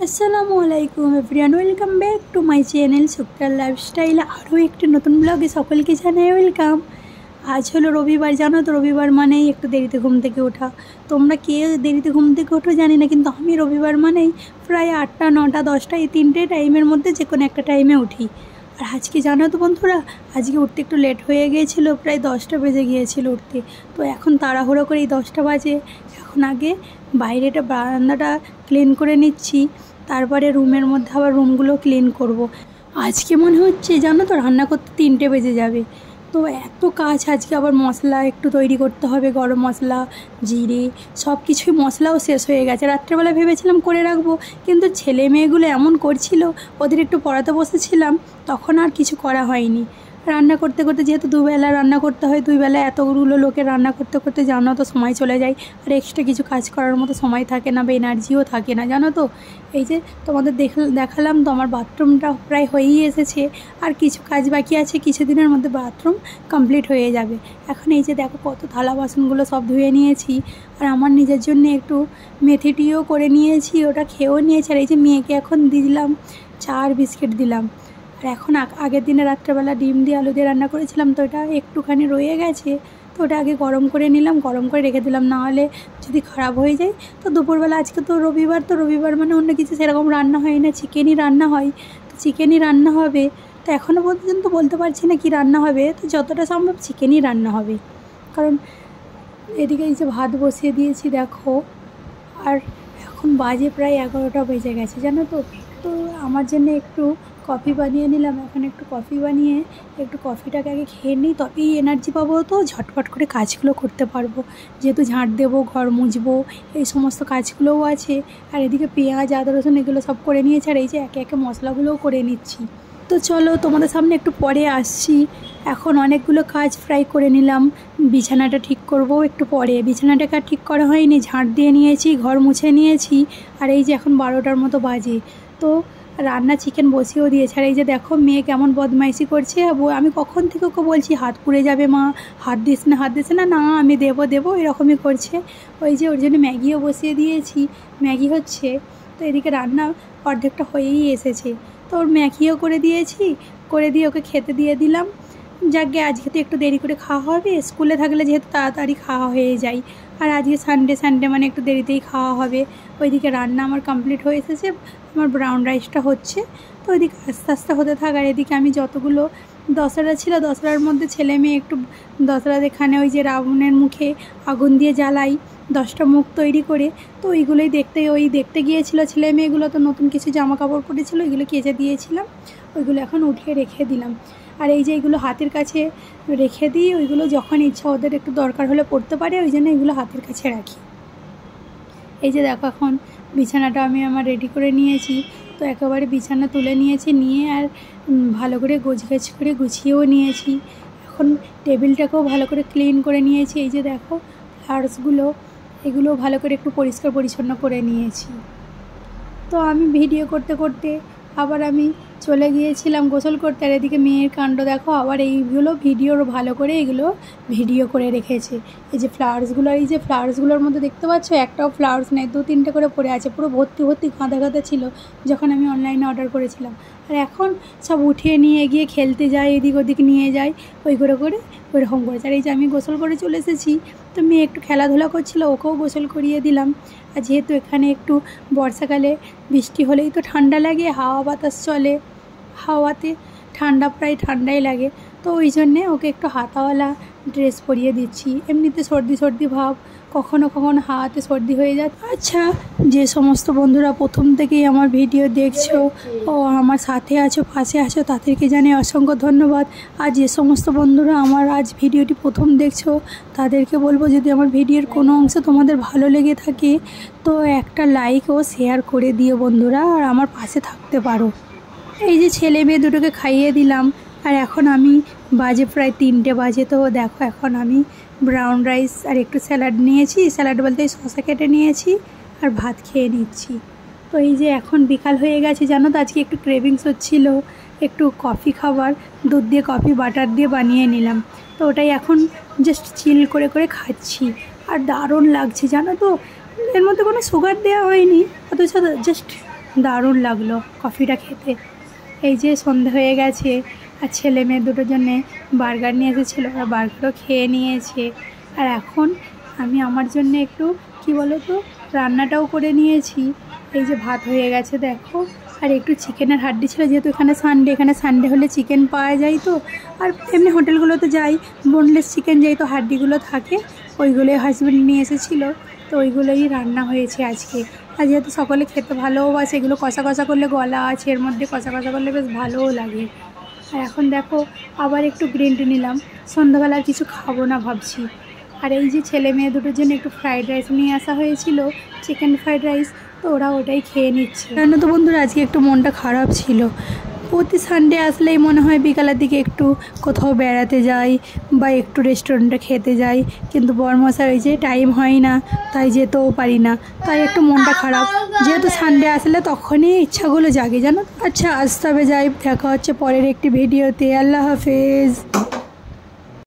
আসসালামু আলাইকুম everyone, welcome back to my channel Suktar lifestyle. আরও একটি নতুন ব্লগে সকলকে জানাই ওয়েলকাম। আজ হলো রবিবার, জানো তো রবিবার মানেই একটু দেরিতে ঘুম থেকে ওঠা। তোমরা কে দেরিতে ঘুম থেকে ওঠো জানি না, কিন্তু আমি রবিবার মানেই প্রায় 8টা 9টা 10টা এই তিনটে টাইমের মধ্যে যে কোনো একটা টাইমে উঠি। আর আজকে জানো তো বন্ধুরা, আজকে উঠতে একটু লেট হয়ে গিয়েছিলো, প্রায় 10টা বেজে গিয়েছিল উঠতে। তো এখন তাড়াহুড়ো করে এই 10টা বাজে, এখন আগে বাইরেটা বারান্দাটা ক্লিন করে নিচ্ছি, তারপরে রুমের মধ্যে আবার রুমগুলো ক্লিন করব। আজকে মনে হচ্ছে জানো তো রান্না করতে 3টে বেজে যাবে। তো এত কাজ আজকে, আবার মশলা একটু তৈরি করতে হবে, গরম মশলা, জিরে, সব কিছুই মশলাও শেষ হয়ে গেছে। রাত্রেবেলা ভেবেছিলাম করে রাখবো, কিন্তু ছেলে মেয়েগুলো এমন করছিল, ওদের একটু পড়াতে বসেছিলাম, তখন আর কিছু করা হয়নি। রান্না করতে করতে যেহেতু দুবেলা রান্না করতে হয়, দুইবেলা এতগুলো লোকের রান্না করতে করতে জানো তো সময় চলে যায়, আর এক্সট্রা কিছু কাজ করার মতো সময় থাকে না বা এনার্জিও থাকে না, জানো তো। এই যে তোমাদের দেখালাম তো আমার বাথরুমটা প্রায় হয়েই এসেছে, আর কিছু কাজ বাকি আছে, কিছুদিনের মধ্যে বাথরুম কমপ্লিট হয়ে যাবে। এখন এই যে দেখো কত থালা বাসনগুলো সব ধুয়ে নিয়েছি, আর আমার নিজের জন্য একটু মেথি টিও করে নিয়েছি, ওটা খেয়েও নিয়েছি। আর এই যে মেয়েকে এখন দিলাম চা আর বিস্কিট দিলাম। আর এখন আগের দিনে রাত্রেবেলা ডিম দিয়ে আলু দিয়ে রান্না করেছিলাম, তো এটা একটুখানি রয়ে গেছে, তো ওটা আগে গরম করে নিলাম, গরম করে রেখে দিলাম, নাহলে যদি খারাপ হয়ে যায়। তো দুপুরবেলা আজকে তো রবিবার, তো রবিবার মানে অন্য কিছু সেরকম রান্না হয় না, চিকেনই রান্না হয়, তো চিকেনই রান্না হবে। তো এখনও পর্যন্ত বলতে পারছি না কি রান্না হবে, তো যতটা সম্ভব চিকেনই রান্না হবে। কারণ এদিকে এই যে ভাত বসিয়ে দিয়েছি দেখো, আর এখন বাজে প্রায় 11টা বেজে গেছে, জানো তো। তো আমার জন্য একটু কফি বানিয়ে নিলাম। এখন একটু কফি বানিয়ে একটু কফিটাকে আগে খেয়ে নিই, তবেই এনার্জি পাবো, তো ঝটপট করে কাজগুলো করতে পারবো। যেহেতু ঝাঁট দেবো, ঘর মুছবো, এই সমস্ত কাজগুলোও আছে। আর এদিকে পেঁয়াজ আদা রসুন এগুলো সব করে নিয়েছি, আর এই যে একে একে মশলাগুলোও করে নিচ্ছি। তো চলো তোমাদের সামনে একটু পরে আসছি। এখন অনেকগুলো কাজ প্রায় করে নিলাম, বিছানাটা ঠিক করব একটু পরে। বিছানাটাকে আর ঠিক করা হয়নি, ঝাঁট দিয়ে নিয়েছি, ঘর মুছে নিয়েছি। আর এই যে এখন 12টার মতো বাজে, তো রান্না চিকেন বসিয়েও দিয়েছে। আর এই যে দেখো মেয়ে কেমন বদমাইশি করছে, আমি কখন থেকে ওকে বলছি হাত পুড়ে যাবে মা, হাত দিস না হাত দিস না, না আমি দেবো এরকমই করছে। ওই যে ওর জন্য ম্যাগিও বসিয়ে দিয়েছি, ম্যাগি হচ্ছে। তো এদিকে রান্না অর্ধেকটা হয়েই এসেছে, তো ওর ম্যাগিও করে দিয়েছি, করে দিয়ে ওকে খেতে দিয়ে দিলাম। যাকে আজকে তো একটু দেরি করে খাওয়া হবে, স্কুলে থাকলে যেহেতু তাড়াতাড়ি খাওয়া হয়ে যায়, আর আজকে সানডে মানে একটু দেরিতেই খাওয়া হবে। ওইদিকে রান্না আমার কমপ্লিট হয়ে এসেছে, আমার ব্রাউন রাইসটা হচ্ছে, তো ওইদিকে আস্তে আস্তে হতে থাক। আর এদিকে আমি যতগুলো দশরা ছিল, দশরার মধ্যে ছেলে মেয়ে একটু দশরা এখানে ওই যে রাবণের মুখে আগুন দিয়ে জ্বালাই 10টা মুখ তৈরি করে, তো ওইগুলোই দেখতে গিয়েছিলো ছেলে মেয়েগুলো। তো নতুন কিছু জামা কাপড় পরেছিল, ওইগুলো কেচে দিয়েছিলাম, ওইগুলো এখন উঠিয়ে রেখে দিলাম। আর এই যে এইগুলো হাতের কাছে রেখে দিই, ওইগুলো যখন ইচ্ছা ওদের একটু দরকার হলে পড়তে পারে, ওই জন্য এগুলো হাতের কাছে রাখি। এই যে দেখো এখন বিছানাটা আমি আমার রেডি করে নিয়েছি, তো একেবারে বিছানা তুলে নিয়েছি, নিয়ে আর ভালো করে গোছগাছ করে গুছিয়েও নিয়েছি। এখন টেবিলটাকেও ভালো করে ক্লিন করে নিয়েছি। এই যে দেখো ফ্লাওয়ার্সগুলো, এগুলো ভালো করে একটু পরিষ্কার পরিচ্ছন্ন করে নিয়েছি। তো আমি ভিডিও করতে করতে আবার আমি চলে গিয়েছিলাম গোসল করতে। আর এদিকে মেয়ের কাণ্ড দেখো, আবার এইগুলো ভিডিওর ভালো করে এগুলো ভিডিও করে রেখেছে। এই যে ফ্লাওয়ার্সগুলো, এই যে ফ্লাওয়ার্সগুলোর মধ্যে দেখতে পাচ্ছ একটাও ফ্লাওয়ার্স নেই, 2-3টে করে পড়ে আছে, পুরো ভর্তি গাঁদা ছিল যখন আমি অনলাইনে অর্ডার করেছিলাম। আর এখন সব উঠিয়ে নিয়ে গিয়ে খেলতে যায়, এদিক ওদিক নিয়ে যায়, ওই করে ওইরকম করেছে। আর এই যে আমি গোসল করে চলে এসেছি, তো মেয়ে একটু খেলাধুলা করছিল, ওকেও গোসল করিয়ে দিলাম। আর যেহেতু এখানে একটু বর্ষাকালে বৃষ্টি হলেই তো ঠান্ডা লাগে, হাওয়া বাতাস চলে, হাওয়াতে প্রায় ঠান্ডাই লাগে, তো ওই জন্যে ওকে একটু হাতাওয়ালা ড্রেস পরিয়ে দিচ্ছি। এমনিতে সর্দি ভাব, কখনো হাতে সর্দি হয়ে যায়। আচ্ছা, যে সমস্ত বন্ধুরা প্রথম থেকেই আমার ভিডিও দেখছো ও আমার সাথে আছো, পাশে আছো, তাদেরকে জানাই অসংখ্য ধন্যবাদ। আর যে সমস্ত বন্ধুরা আমার আজ ভিডিওটি প্রথম দেখছো, তাদেরকে বলবো যদি আমার ভিডিওর কোনো অংশ তোমাদের ভালো লেগে থাকে, তো একটা লাইক ও শেয়ার করে দিও বন্ধুরা, আর আমার পাশে থাকতে পারো। এই যে ছেলে মেয়ে দুটোকে খাইয়ে দিলাম, আর এখন আমি বাজে প্রায় 3টে বাজে, তো দেখো এখন আমি ব্রাউন রাইস আর একটু স্যালাড নিয়েছি, স্যালাড বলতে শসা কেটে নিয়েছি, আর ভাত খেয়ে নিচ্ছি। তো এই যে এখন বিকাল হয়ে গেছে, জানো তো আজকে একটু ক্রেভিংস হচ্ছিল একটু কফি খাবার, দুধ দিয়ে কফি বাটার দিয়ে বানিয়ে নিলাম, তো ওটাই এখন জাস্ট চিল করে খাচ্ছি। আর দারুণ লাগছে জানো তো, এর মধ্যে কোনো সুগার দেওয়া হয়নি, অথচ জাস্ট দারুণ লাগলো কফিটা খেতে। এই যে সন্ধে হয়ে গেছে আর ছেলে মেয়ে দুটোর জন্যে বার্গার নিয়ে এসেছিলো, ওরা বার্গারও খেয়ে নিয়েছে। আর এখন আমি আমার জন্য একটু কি বলো তো রান্নাটাও করে নিয়েছি। এই যে ভাত হয়ে গেছে দেখো, আর একটু চিকেনের হাড্ডি ছিল, যেহেতু এখানে সানডে হলে চিকেন পাওয়া যায় তো, আর এমনি হোটেলগুলোতে যাই বোনলেস চিকেন যেহেতু হাড্ডিগুলো থাকে ওইগুলোই হাজব্যান্ড নিয়ে এসেছিলো, তো ওইগুলোই রান্না হয়েছে আজকে। আর যেহেতু সকলে খেতে ভালোবাসে, এগুলো কষা কষা করলে গলা আছে এর মধ্যে, কষা কষা করলে বেশ ভালোও লাগে। আর এখন দেখো আবার একটু গ্রিন টি নিলাম, সন্ধ্যাবেলা আর কিছু খাবো না ভাবছি। আর এই যে ছেলে মেয়ে দুটোর জন্য একটু ফ্রাইড রাইস নিয়ে আসা হয়েছিল, চিকেন ফ্রাইড রাইস, তো ওরা ওটাই খেয়ে নিচ্ছে। কেন তো বন্ধুরা আজকে একটু মনটা খারাপ ছিল। প্রতি সানডে আসলেই মনে হয় বিকালের দিকে একটু কোথাও বেড়াতে যাই বা একটু রেস্টুরেন্টে খেতে যাই, কিন্তু বরমশাই ওই যে টাইম হয় না, তাই যেতেও পারি না, তাই একটু মনটা খারাপ। যেহেতু সানডে আসলে তখনই ইচ্ছাগুলো জাগে জানো। আচ্ছা আজ তবে যাই, দেখা হচ্ছে পরের একটি ভিডিওতে। আল্লাহ হাফেজ।